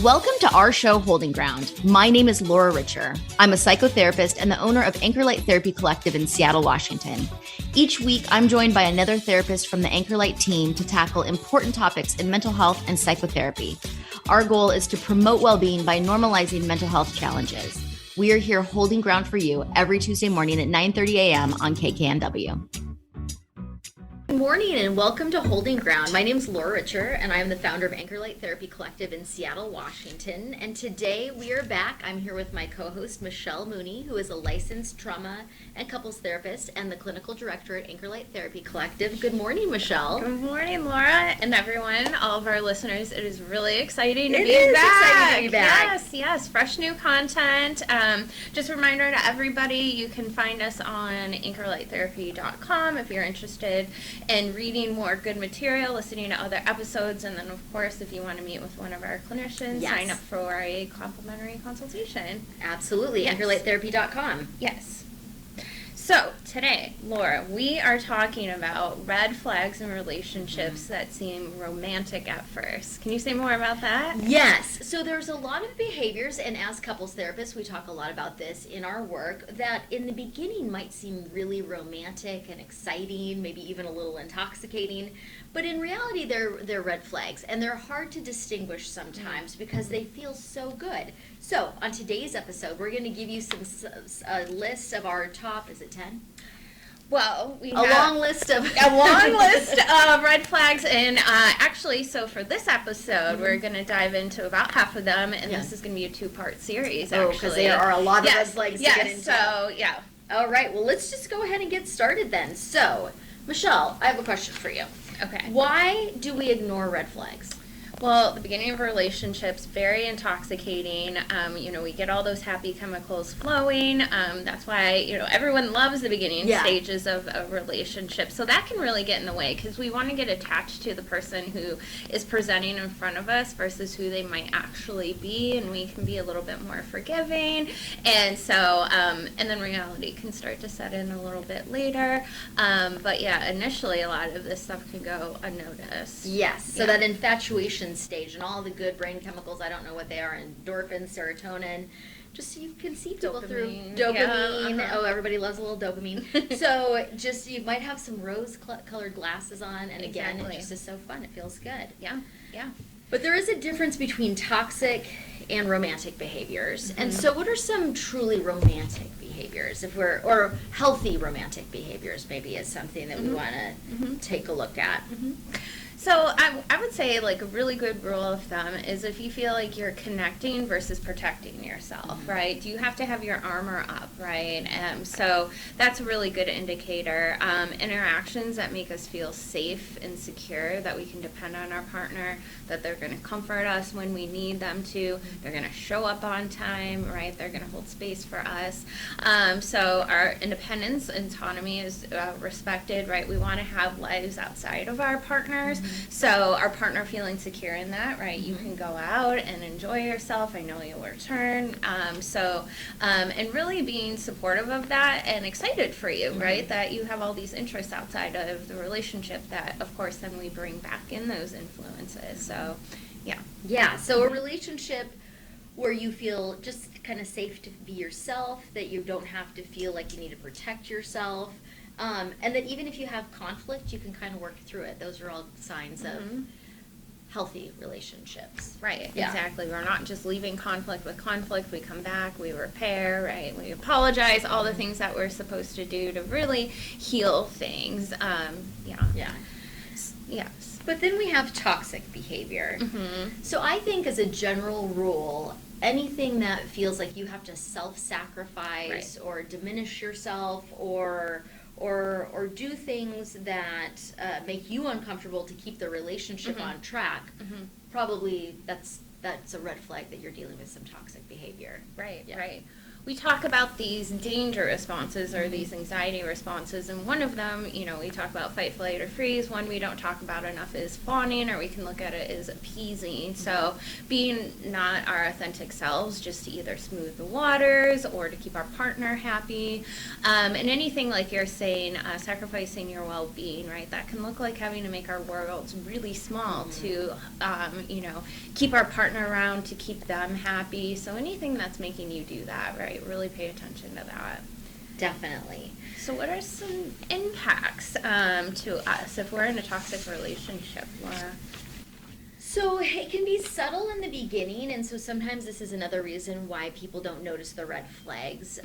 Welcome to our show, Holding Ground. My name is Laura Richer. I'm a psychotherapist and the owner of Anchor Light Therapy Collective in Seattle, Washington. Each week, I'm joined by another therapist from the Anchor Light team to tackle important topics in mental health and psychotherapy. Our goal is to promote well-being by normalizing mental health challenges. We are here holding ground for you every Tuesday morning at 9:30 a.m. on KKNW. Good morning and welcome to Holding Ground. My name is Laura Richer and I am the founder of Anchor Light Therapy Collective in Seattle, Washington. And today we are back. I'm here with my co-host Michelle Mooney, who is a licensed trauma and couples therapist and the clinical director at Anchor Light Therapy Collective. Good morning, Michelle. Good morning, Laura, and everyone, all of our listeners. It is really exciting to be exciting to be back. Yes, fresh new content. Just a reminder to everybody, you can find us on anchorlighttherapy.com if you're interested in reading more good material, listening to other episodes, and then, of course, if you want to meet with one of our clinicians, sign up for a complimentary consultation. Absolutely, Yes. anchorlighttherapy.com. Yes. So, today, Laura, we are talking about red flags in relationships that seem romantic at first. Can you say more about that? Yes. So there's a lot of behaviors, and as couples therapists, we talk a lot about this in our work, that in the beginning might seem really romantic and exciting, maybe even a little intoxicating, but in reality, they're red flags, and they're hard to distinguish sometimes because they feel so good. So on today's episode, we're going to give you a list of our top, is it 10? Well, we A have long list of red flags, and actually, so for this episode, we're going to dive into about half of them, and this is going to be a two-part series, actually. Oh, because there are a lot of red flags to get into. So, yeah. All right, well, let's just go ahead and get started then. So, Michelle, I have a question for you. Okay. Why do we ignore red flags? Well, the beginning of relationships, very intoxicating. We get all those happy chemicals flowing. That's why, everyone loves the beginning stages of a relationship. So that can really get in the way because we want to get attached to the person who is presenting in front of us versus who they might actually be. And we can be a little bit more forgiving. And so, and then reality can start to set in a little bit later. But yeah, initially a lot of this stuff can go unnoticed. Yes, so that infatuation stage and all the good brain chemicals, I don't know what they are, endorphins, serotonin, just so you can see people through dopamine. Yeah, Oh, everybody loves a little dopamine. So just you might have some rose-colored glasses on, and again, it just is so fun. It feels good. Yeah. But there is a difference between toxic and romantic behaviors. And so what are some truly romantic behaviors, or healthy romantic behaviors maybe is something that we want to take a look at? So I would say like a really good rule of thumb is if you feel like you're connecting versus protecting yourself, right? You have to have your armor up, right? So that's a really good indicator. Interactions that make us feel safe and secure, that we can depend on our partner, that they're going to comfort us when we need them to, they're going to show up on time, right? They're going to hold space for us. So our independence, autonomy is respected, right? We want to have lives outside of our partners. So our partner feeling secure in that, right? You can go out and enjoy yourself. I know you'll return. And really being supportive of that and excited for you, right? That you have all these interests outside of the relationship that, of course, then we bring back in those influences. So, yeah. Yeah, so a relationship where you feel just kind of safe to be yourself, that you don't have to feel like you need to protect yourself. And that even if you have conflict, you can kind of work through it. Those are all signs of healthy relationships. Right, exactly. We're not just leaving conflict with conflict. We come back, we repair, right? We apologize, all the things that we're supposed to do to really heal things. Yes. But then we have toxic behavior. So I think as a general rule, anything that feels like you have to self-sacrifice or diminish yourself or do things that make you uncomfortable to keep the relationship on track, probably that's a red flag that you're dealing with some toxic behavior. Right. we talk about these danger responses or these anxiety responses, and one of them, we talk about fight, flight, or freeze. One we don't talk about enough is fawning, or we can look at it as appeasing. So being not our authentic selves, just to either smooth the waters or to keep our partner happy. And anything like you're saying, sacrificing your well-being, right? That can look like having to make our worlds really small to, keep our partner around, to keep them happy. So anything that's making you do that, right? Really pay attention to that. Definitely. So what are some impacts to us if we're in a toxic relationship, Laura? So it can be subtle in the beginning, and so sometimes this is another reason why people don't notice the red flags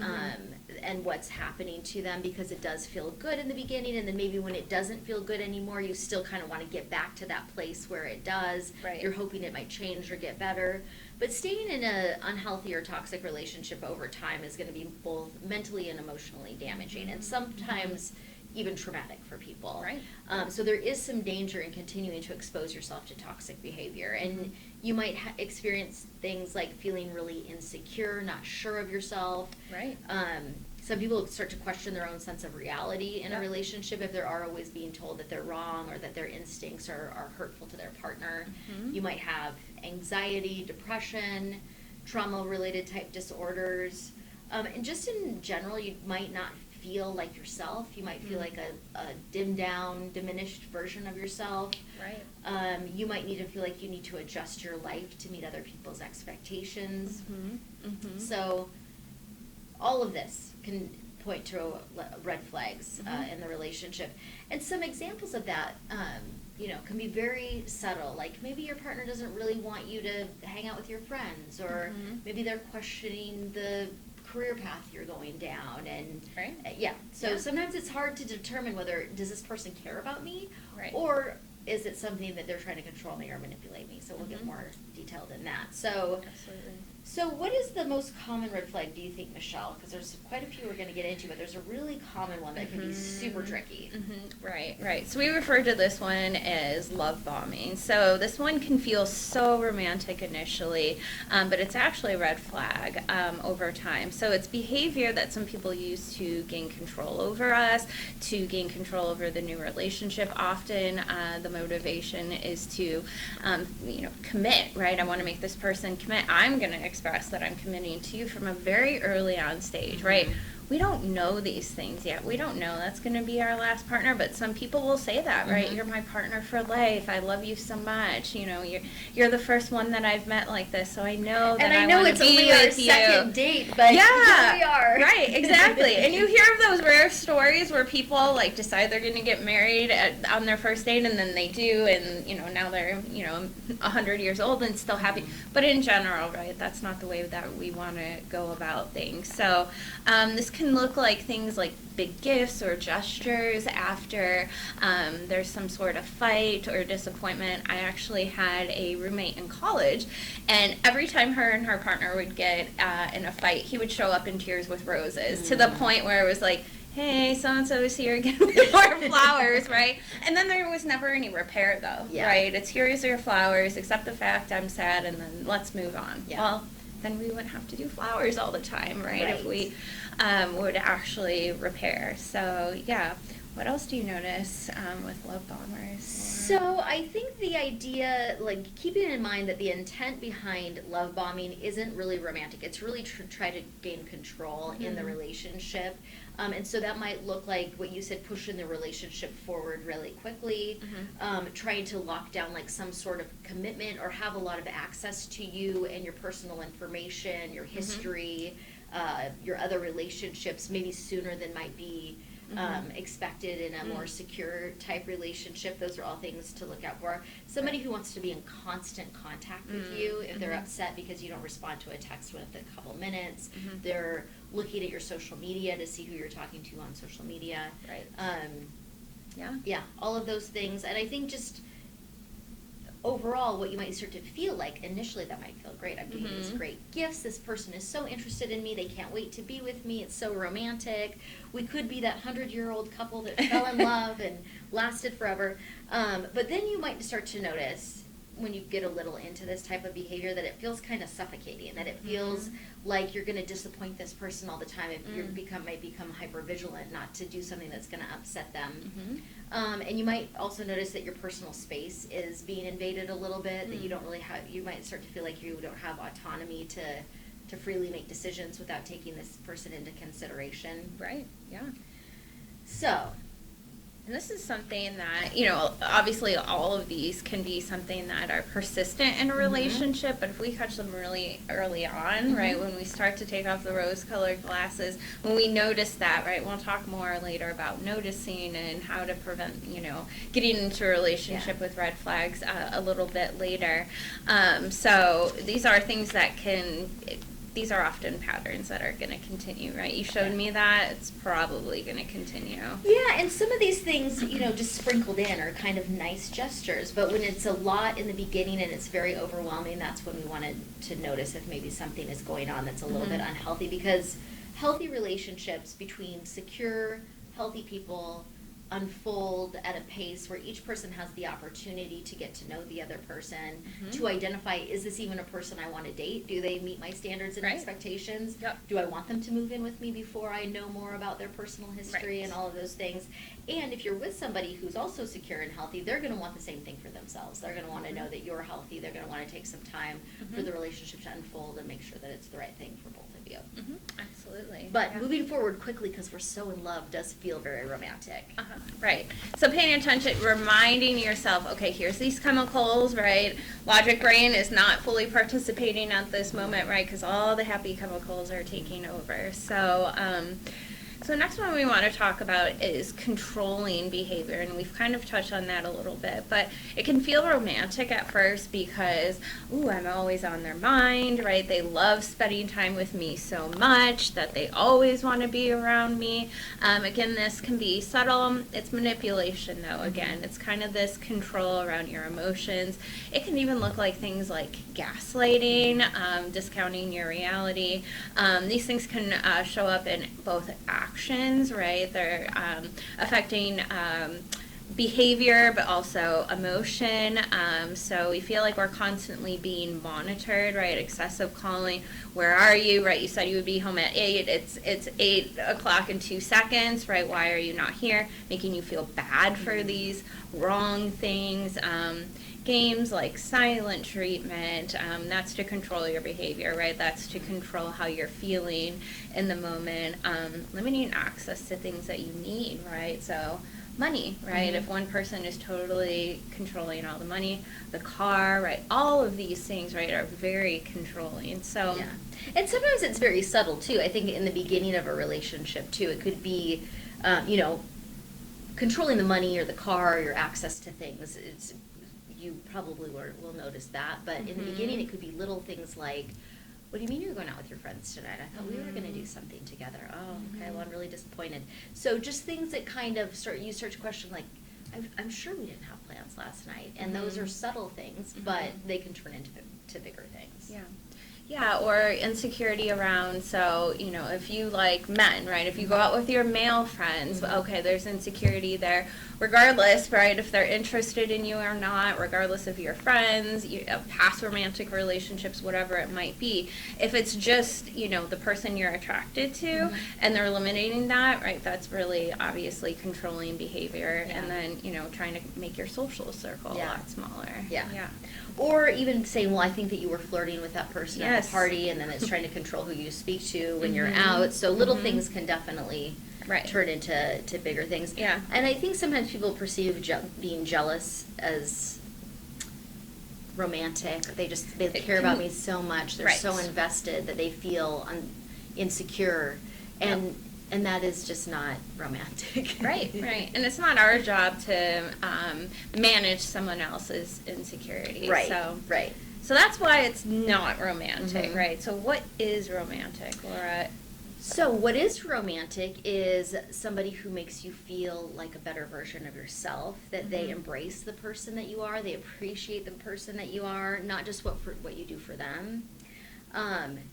and what's happening to them, because it does feel good in the beginning, and then maybe when it doesn't feel good anymore, you still kind of want to get back to that place where it does. Right. You're hoping it might change or get better. But staying in an unhealthy or toxic relationship over time is going to be both mentally and emotionally damaging, and sometimes even traumatic for people. Right. So there is some danger in continuing to expose yourself to toxic behavior. And you might experience things like feeling really insecure, not sure of yourself. Right. Some people start to question their own sense of reality in Yep. a relationship if they're always being told that they're wrong or that their instincts are hurtful to their partner. You might have anxiety, depression, trauma-related type disorders. And just in general, you might not feel like yourself. You might feel like a dimmed down, diminished version of yourself. Right. You might need to feel like you need to adjust your life to meet other people's expectations. So all of this can point to red flags in the relationship. And some examples of that, can be very subtle. Like maybe your partner doesn't really want you to hang out with your friends, or maybe they're questioning the career path you're going down, and Right. So sometimes it's hard to determine whether does this person care about me, Right. or is it something that they're trying to control me or manipulate me. So we'll get more detailed in that. So Absolutely. what is the most common red flag, do you think, Michelle? Because there's quite a few we're going to get into, but there's a really common one that can be super tricky. Right. So we refer to this one as love bombing. So this one can feel so romantic initially, but it's actually a red flag over time. So it's behavior that some people use to gain control over us, to gain control over the new relationship. Often the motivation is to, commit, right? I want to make this person commit. I'm going to express that I'm committing to you from a very early on stage, right? We don't know these things yet. We don't know that's going to be our last partner, but some people will say that, right? You're my partner for life. I love you so much. You're the first one that I've met like this, so I know that I want to be with you. And I know it's only our second date, but yeah, here we are. Right, exactly. And you hear of those rare stories where people decide they're going to get married on their first date, and then they do, and now they're 100 years old and still happy. But in general, right, that's not the way that we want to go about things. So this can look like things like big gifts or gestures after there's some sort of fight or disappointment. I actually had a roommate in college, and every time her and her partner would get in a fight, he would show up in tears with roses, to the point where it was like, hey, so-and-so is here again with more flowers, right? And then there was never any repair, though, right? It's here's your flowers, accept the fact I'm sad, and then let's move on. Yeah. Well, then we wouldn't have to do flowers all the time, right? If we would actually repair. So, yeah. What else do you notice with love bombers? So I think the idea, keeping in mind that the intent behind love bombing isn't really romantic. It's really try to gain control in the relationship. And so that might look like what you said, pushing the relationship forward really quickly, trying to lock down some sort of commitment or have a lot of access to you and your personal information, your history, your other relationships, maybe sooner than might be expected in a more secure type relationship. Those are all things to look out for. Somebody who wants to be in constant contact with you if they're upset because you don't respond to a text within a couple minutes. They're looking at your social media to see who you're talking to on social media. Right. Yeah, all of those things. And I think just overall, what you might start to feel like initially, that might feel great. I'm getting these great gifts. This person is so interested in me. They can't wait to be with me. It's so romantic. We could be that 100-year-old couple that fell in love and lasted forever. But then you might start to notice when you get a little into this type of behavior, that it feels kind of suffocating, that it feels like you're going to disappoint this person all the time if you might become hypervigilant not to do something that's going to upset them. And you might also notice that your personal space is being invaded a little bit, that you don't really have, you might start to feel like you don't have autonomy to freely make decisions without taking this person into consideration. Right, yeah. So, and this is something that, you know, obviously all of these can be something that are persistent in a relationship, but if we catch them really early on, right, when we start to take off the rose-colored glasses, when we notice that, right, we'll talk more later about noticing and how to prevent, you know, getting into a relationship with red flags a little bit later. So these are things that these are often patterns that are going to continue, right? You showed me that. It's probably going to continue. yeah, and some of these things, you know, just sprinkled in are kind of nice gestures, but when it's a lot in the beginning and it's very overwhelming, that's when we wanted to notice if maybe something is going on that's a little bit unhealthy, because healthy relationships between secure, healthy people unfold at a pace where each person has the opportunity to get to know the other person, to identify, is this even a person I want to date? Do they meet my standards and expectations? Do I want them to move in with me before I know more about their personal history and all of those things? And if you're with somebody who's also secure and healthy, they're going to want the same thing for themselves. They're going to want to know that you're healthy. They're going to want to take some time for the relationship to unfold and make sure that it's the right thing for both of you. Absolutely. But moving forward quickly, because we're so in love, does feel very romantic. Right. So paying attention, reminding yourself, okay, here's these chemicals, right? Logic brain is not fully participating at this moment, right? Because all the happy chemicals are taking over. So, so next one we want to talk about is controlling behavior, and we've kind of touched on that a little bit, but it can feel romantic at first because, ooh, I'm always on their mind, right? They love spending time with me so much that they always want to be around me. Again, this can be subtle. It's manipulation, though. Again, it's kind of this control around your emotions. It can even look like things like gaslighting, discounting your reality. These things can show up in both actions, right? They're affecting behavior, but also emotion. So we feel like we're constantly being monitored, right? Excessive calling. Where are you? Right? You said you would be home at 8. It's 8 o'clock in 2 seconds, right? Why are you not here? Making you feel bad for these wrong things. Games like silent treatment, that's to control your behavior, right? That's to control how you're feeling in the moment. Limiting access to things that you need, right? So money, right? If one person is totally controlling all the money, the car, right? All of these things, right, are very controlling. So, yeah. And sometimes it's very subtle too. I think in the beginning of a relationship too, it could be, you know, controlling the money or the car or your access to things. You probably will notice that, but in the beginning it could be little things like, what do you mean you're going out with your friends tonight? I thought we were going to do something together. Oh, okay, well, I'm really disappointed. So just things that kind of you start to question, like, I'm sure we didn't have plans last night. And those are subtle things, but they can turn into bigger things. Yeah. Yeah, or insecurity around, so, you know, if you like men, right, if you go out with your male friends, okay, there's insecurity there, regardless, right, if they're interested in you or not, regardless of your friends, past romantic relationships, whatever it might be. If it's just, you know, the person you're attracted to, and they're eliminating that, right, that's really obviously controlling behavior, and then, you know, trying to make your social circle a lot smaller. Yeah. Or even saying, well, I think that you were flirting with that person at the party, and then it's trying to control who you speak to when you're out. So little things can definitely turn into bigger things. Yeah. And I think sometimes people perceive being jealous as romantic. They care about me so much. They're so invested that they feel insecure. And that is just not romantic. Right. And it's not our job to manage someone else's insecurity. So that's why it's not romantic, right? So what is romantic, Laura? So what is romantic is somebody who makes you feel like a better version of yourself, that they embrace the person that you are, they appreciate the person that you are, not just what you do for them.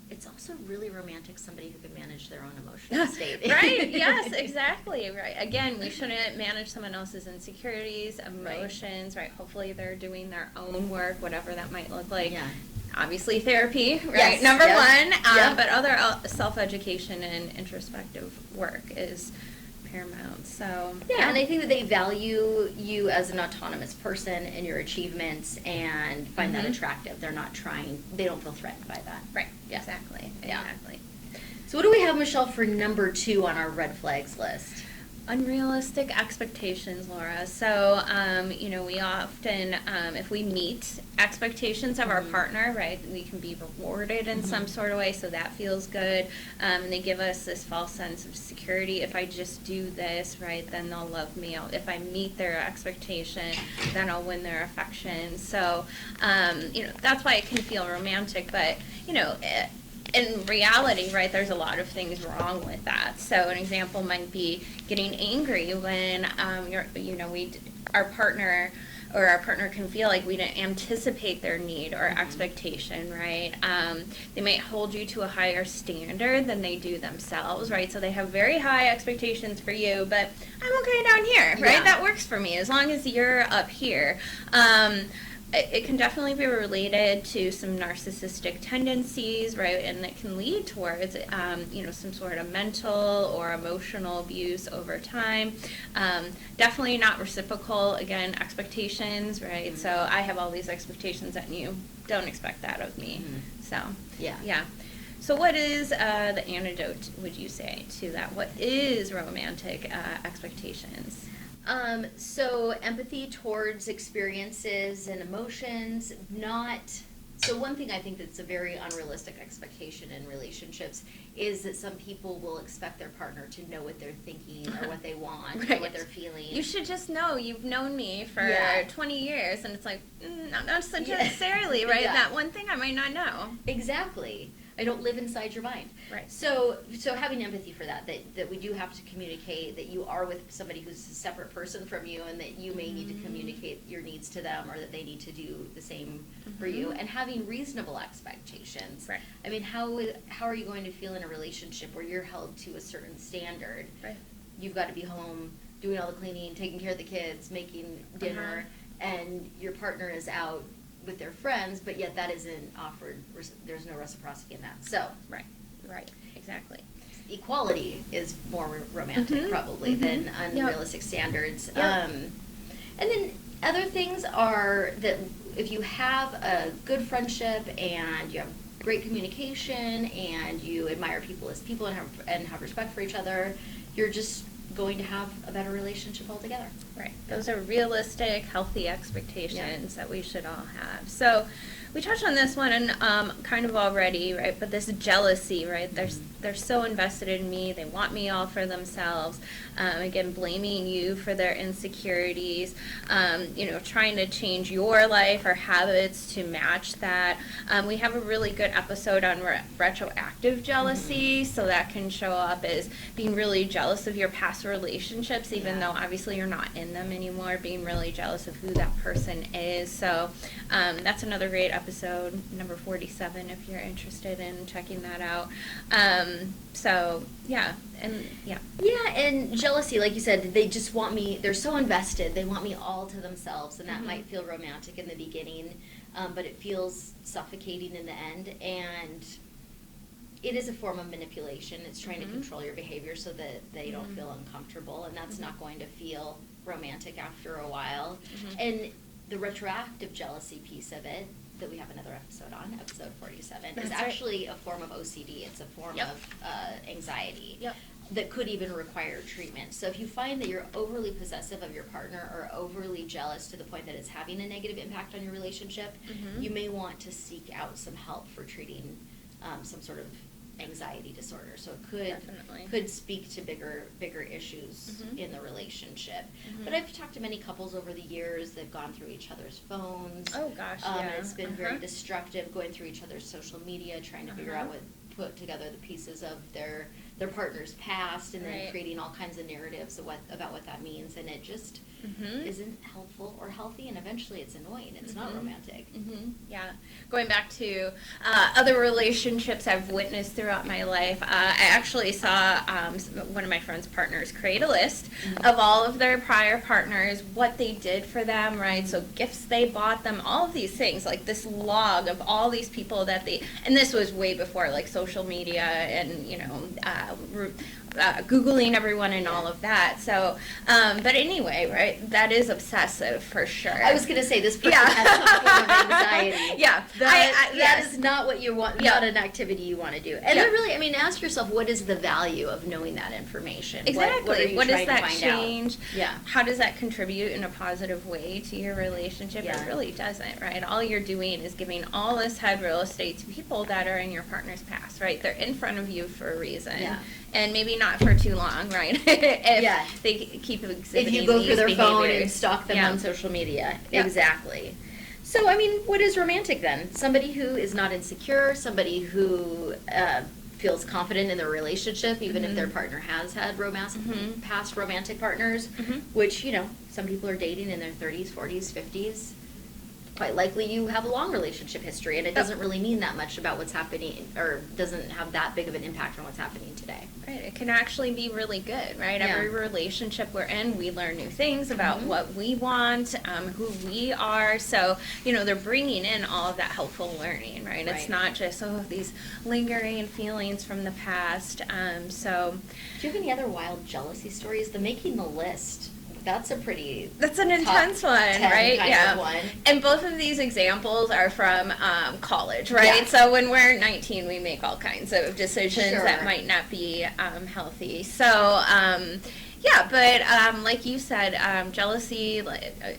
It's also really romantic, somebody who can manage their own emotional state. Right, yes, exactly, right. Again, we shouldn't manage someone else's insecurities, emotions, right? Hopefully they're doing their own work, whatever that might look like. Yeah. Obviously therapy, right? Yes, Number yes, one, yep. but other self-education and introspective work is paramount, so. Yeah, and I think that they value you as an autonomous person and your achievements and find that attractive. They're not they don't feel threatened by that. Right, Yeah. exactly, Yeah. exactly. So what do we have, Michelle, for number 2 on our red flags list? Unrealistic expectations, Laura. So, we often, if we meet expectations of our partner, right, we can be rewarded in some sort of way, so that feels good. And they give us this false sense of security. If I just do this, right, then they'll love me. If I meet their expectation, then I'll win their affection. So, that's why it can feel romantic, but, in reality, right, there's a lot of things wrong with that. So an example might be getting angry when our partner can feel like we didn't anticipate their need or expectation, right? They might hold you to a higher standard than they do themselves, right? So they have very high expectations for you, but I'm okay down here, right? Yeah. That works for me as long as you're up here. It can definitely be related to some narcissistic tendencies, right? And it can lead towards, some sort of mental or emotional abuse over time. Definitely not reciprocal, again, expectations, right? So I have all these expectations and you don't expect that of me. So, yeah. So what is the antidote, would you say, to that? What is romantic expectations? So empathy towards experiences and emotions, so one thing I think that's a very unrealistic expectation in relationships is that some people will expect their partner to know what they're thinking or what they want or what they're feeling. You should just know. You've known me for 20 years, and it's like, not necessarily, right? Yeah. That one thing I might not know. Exactly. I don't live inside your mind. Right. So having empathy for that we do have to communicate that you are with somebody who's a separate person from you and that you may need to communicate your needs to them or that they need to do the same for you, and having reasonable expectations. Right. I mean, how are you going to feel in a relationship where you're held to a certain standard? Right. You've got to be home doing all the cleaning, taking care of the kids, making dinner, and your partner is out with their friends, but yet that isn't offered. There's no reciprocity in that. So Right, exactly. equality is more romantic probably than unrealistic standards. And then other things are that if you have a good friendship and you have great communication and you admire people as people and have respect for each other, you're just going to have a better relationship altogether. Right. Those are realistic, healthy expectations that we should all have. So we touched on this one kind of already, right? But this jealousy, right? They're so invested in me. They want me all for themselves. Again, blaming you for their insecurities. Trying to change your life or habits to match that. We have a really good episode on retroactive jealousy, so that can show up as being really jealous of your past relationships, even though obviously you're not in them anymore. Being really jealous of who that person is. So that's another great episode, number 47, if you're interested in checking that out. And jealousy, like you said, they just want me, they're so invested, they want me all to themselves, and that might feel romantic in the beginning, but it feels suffocating in the end, and it is a form of manipulation. It's trying to control your behavior so that they don't feel uncomfortable, and that's not going to feel romantic after a while. And the retroactive jealousy piece of it, that we have another episode on, episode 47, is actually a form of OCD. It's a form of anxiety that could even require treatment. So if you find that you're overly possessive of your partner or overly jealous to the point that it's having a negative impact on your relationship, you may want to seek out some help for treating some sort of anxiety disorder. So it could speak to bigger issues in the relationship. But I've talked to many couples over the years. They've gone through each other's phones. Oh gosh, It's been very destructive, going through each other's social media, trying to figure out put together the pieces of their partner's past, and then creating all kinds of narratives about what that means, and it just isn't helpful or healthy, and eventually it's annoying. It's not romantic. Yeah. Going back to other relationships I've witnessed throughout my life, I actually saw one of my friend's partners create a list of all of their prior partners, what they did for them, right? So gifts they bought them, all of these things, like this log of all these people that they, and this was way before like social media and, Googling everyone and all of that. So, but anyway, right, that is obsessive for sure. I was going to say, this person has some form of anxiety. Yeah. That is not what you want, not an activity you want to do. And then really, ask yourself, what is the value of knowing that information? Exactly. What does that change? Yeah. How does that contribute in a positive way to your relationship? Yeah. It really doesn't, right? All you're doing is giving all this head real estate to people that are in your partner's past, right? They're in front of you for a reason. Yeah. And maybe not for too long, right? If they keep exhibiting if you go through their these phone and behaviors. stalk them on social media. Yeah. Exactly. So, what is romantic then? Somebody who is not insecure, somebody who feels confident in their relationship, even if their partner has had past romantic partners, which, some people are dating in their 30s, 40s, 50s. Quite likely you have a long relationship history, and it doesn't really mean that much about what's happening, or doesn't have that big of an impact on what's happening today. Right, it can actually be really good, right? Yeah. Every relationship we're in, we learn new things about what we want, who we are. So, they're bringing in all of that helpful learning, right? It's not just, these lingering feelings from the past. So, do you have any other wild jealousy stories? The making the list. That's an intense one, right? Yeah. One. And both of these examples are from college, right? Yeah. So when we're 19, we make all kinds of decisions that might not be healthy. So, but like you said, jealousy,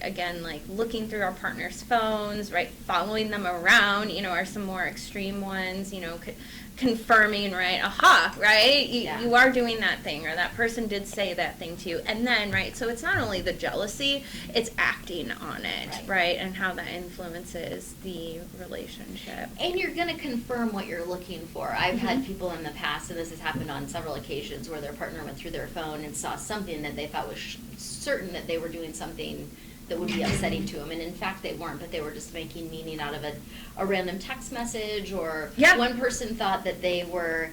again, like looking through our partner's phones, right? Following them around, are some more extreme ones, confirming, right? Aha, right? You are doing that thing, or that person did say that thing to you. And then, right, so it's not only the jealousy, it's acting on it, right? And how that influences the relationship. And you're going to confirm what you're looking for. I've had people in the past, and this has happened on several occasions, where their partner went through their phone and saw something that they thought was certain that they were doing something that would be upsetting to them, and in fact they weren't, but they were just making meaning out of a random text message, or one person thought that they were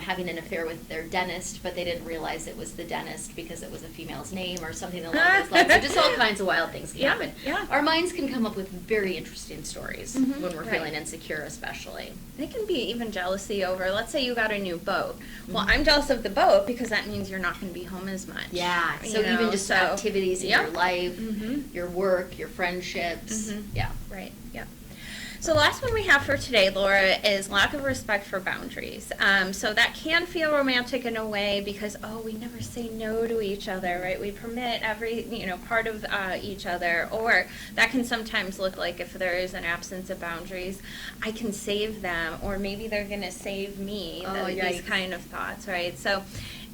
having an affair with their dentist, but they didn't realize it was the dentist because it was a female's name or something along those lines. So just all kinds of wild things can happen. Yeah. Our minds can come up with very interesting stories when we're feeling insecure, especially. It can be even jealousy over, let's say you got a new boat. Well, I'm jealous of the boat because that means you're not going to be home as much. Yeah. So even just activities in your life, your work, your friendships. Yeah. Right. Yeah. So the last one we have for today, Laura, is lack of respect for boundaries. So that can feel romantic in a way because, we never say no to each other, right? We permit every, part of each other. Or that can sometimes look like if there is an absence of boundaries, I can save them, or maybe they're going to save me, these kind of thoughts, right? So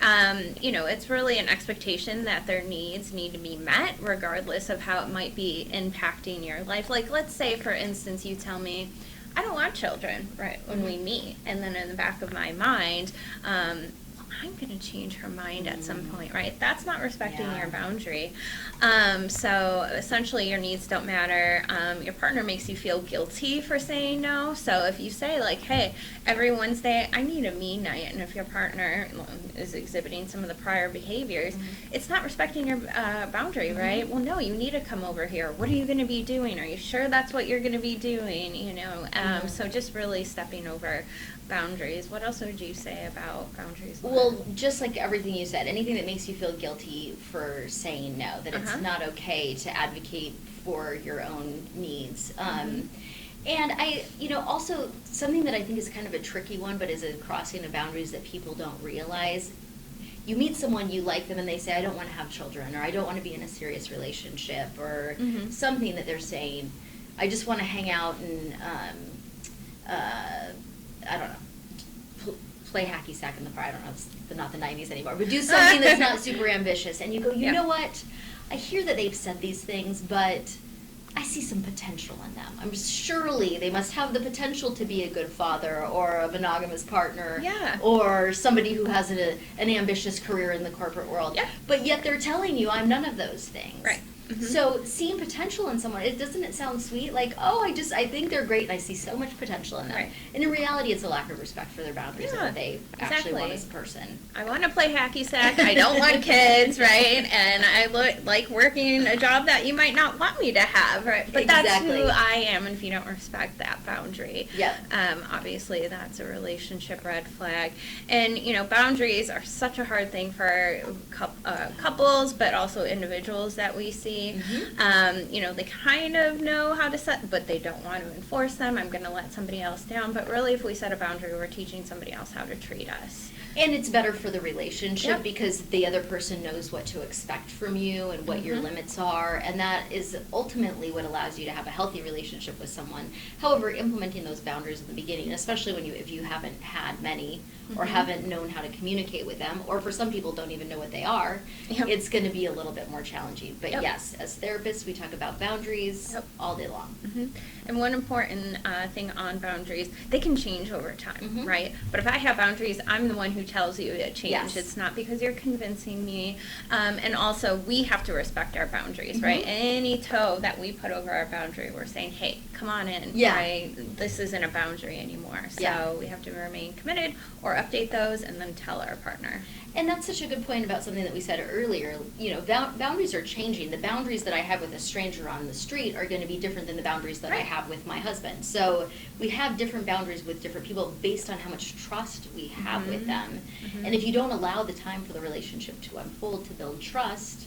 it's really an expectation that their needs need to be met regardless of how it might be impacting your life. Like, let's say, for instance, you tell me, I don't want children, right, when we meet. And then in the back of my mind, I'm going to change her mind at some point, right? That's not respecting your boundary. So essentially your needs don't matter. Your partner makes you feel guilty for saying no. So if you say like, hey, every Wednesday I need a me night, and if your partner is exhibiting some of the prior behaviors, it's not respecting your boundary, right? Well, no, you need to come over here. What are you going to be doing? Are you sure that's what you're going to be doing? So just really stepping over boundaries. What else would you say about boundaries? Well, just like everything you said, anything that makes you feel guilty for saying no, that it's not okay to advocate for your own needs. And I, also something that I think is kind of a tricky one, but is a crossing of boundaries that people don't realize. You meet someone, you like them, and they say, I don't want to have children, or I don't want to be in a serious relationship, or something that they're saying. I just want to hang out and, I don't know, play hacky sack in the park. I don't know, it's not the 90s anymore, but do something that's not super ambitious. And you go, you know what? I hear that they've said these things, but I see some potential in them. Surely they must have the potential to be a good father or a monogamous partner, or somebody who has an ambitious career in the corporate world. But yet they're telling you I'm none of those things. Right. So seeing potential in someone, doesn't it sound sweet? Like, oh, I think they're great and I see so much potential in them. Right. And in reality, it's a lack of respect for their boundaries and Yeah, what they actually want exactly. as a person. I want to play hacky sack. I don't want kids, right? And I like working a job that you might not want me to have, right? But that's Exactly. who I am. And if you don't respect that boundary, Yep. obviously that's a relationship red flag. And boundaries are such a hard thing for couples, but also individuals that we see. They kind of know how to set, but they don't want to enforce them. I'm going to let somebody else down. But really, if we set a boundary, we're teaching somebody else how to treat us. And it's better for the relationship Yep. because the other person knows what to expect from you and what your limits are. And that is ultimately what allows you to have a healthy relationship with someone. However, implementing those boundaries at the beginning, especially if you haven't had many or haven't known how to communicate with them, or for some people don't even know what they are, Yep. it's going to be a little bit more challenging. But Yep. yes, as therapists, we talk about boundaries Yep. all day long. And one important thing on boundaries, they can change over time, Mhm. right? But if I have boundaries, I'm the one who tells you to change. Yes. It's not because you're convincing me. And also, we have to respect our boundaries, right? Any toe that we put over our boundary, we're saying, hey, come on in, Yeah. right? This isn't a boundary anymore. So Yeah. we have to remain committed or update those and then tell our partner. And that's such a good point about something that we said earlier. Boundaries are changing. The boundaries that I have with a stranger on the street are going to be different than the boundaries that I Right. have with my husband. So we have different boundaries with different people based on how much trust we have with them. And if you don't allow the time for the relationship to unfold, to build trust,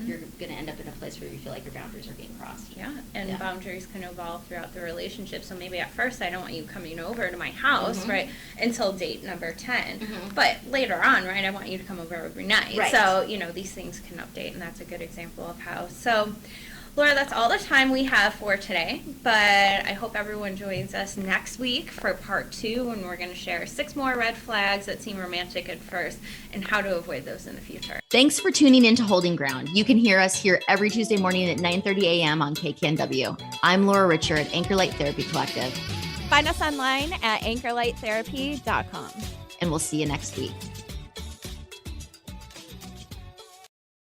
you're going to end up in a place where you feel like your boundaries are being crossed. Yeah, and Yeah. boundaries can evolve throughout the relationship. So maybe at first I don't want you coming over to my house, right, until date number 10. But later on, right, I want you to come over every night. Right. So, these things can update, and that's a good example of how. So, Laura, that's all the time we have for today, but I hope everyone joins us next week for part 2, and we're going to share 6 more red flags that seem romantic at first and how to avoid those in the future. Thanks for tuning in to Holding Ground. You can hear us here every Tuesday morning at 9:30 a.m. on KKNW. I'm Laura Richer at Anchor Light Therapy Collective, Find us online at anchorlighttherapy.com. and we'll see you next week.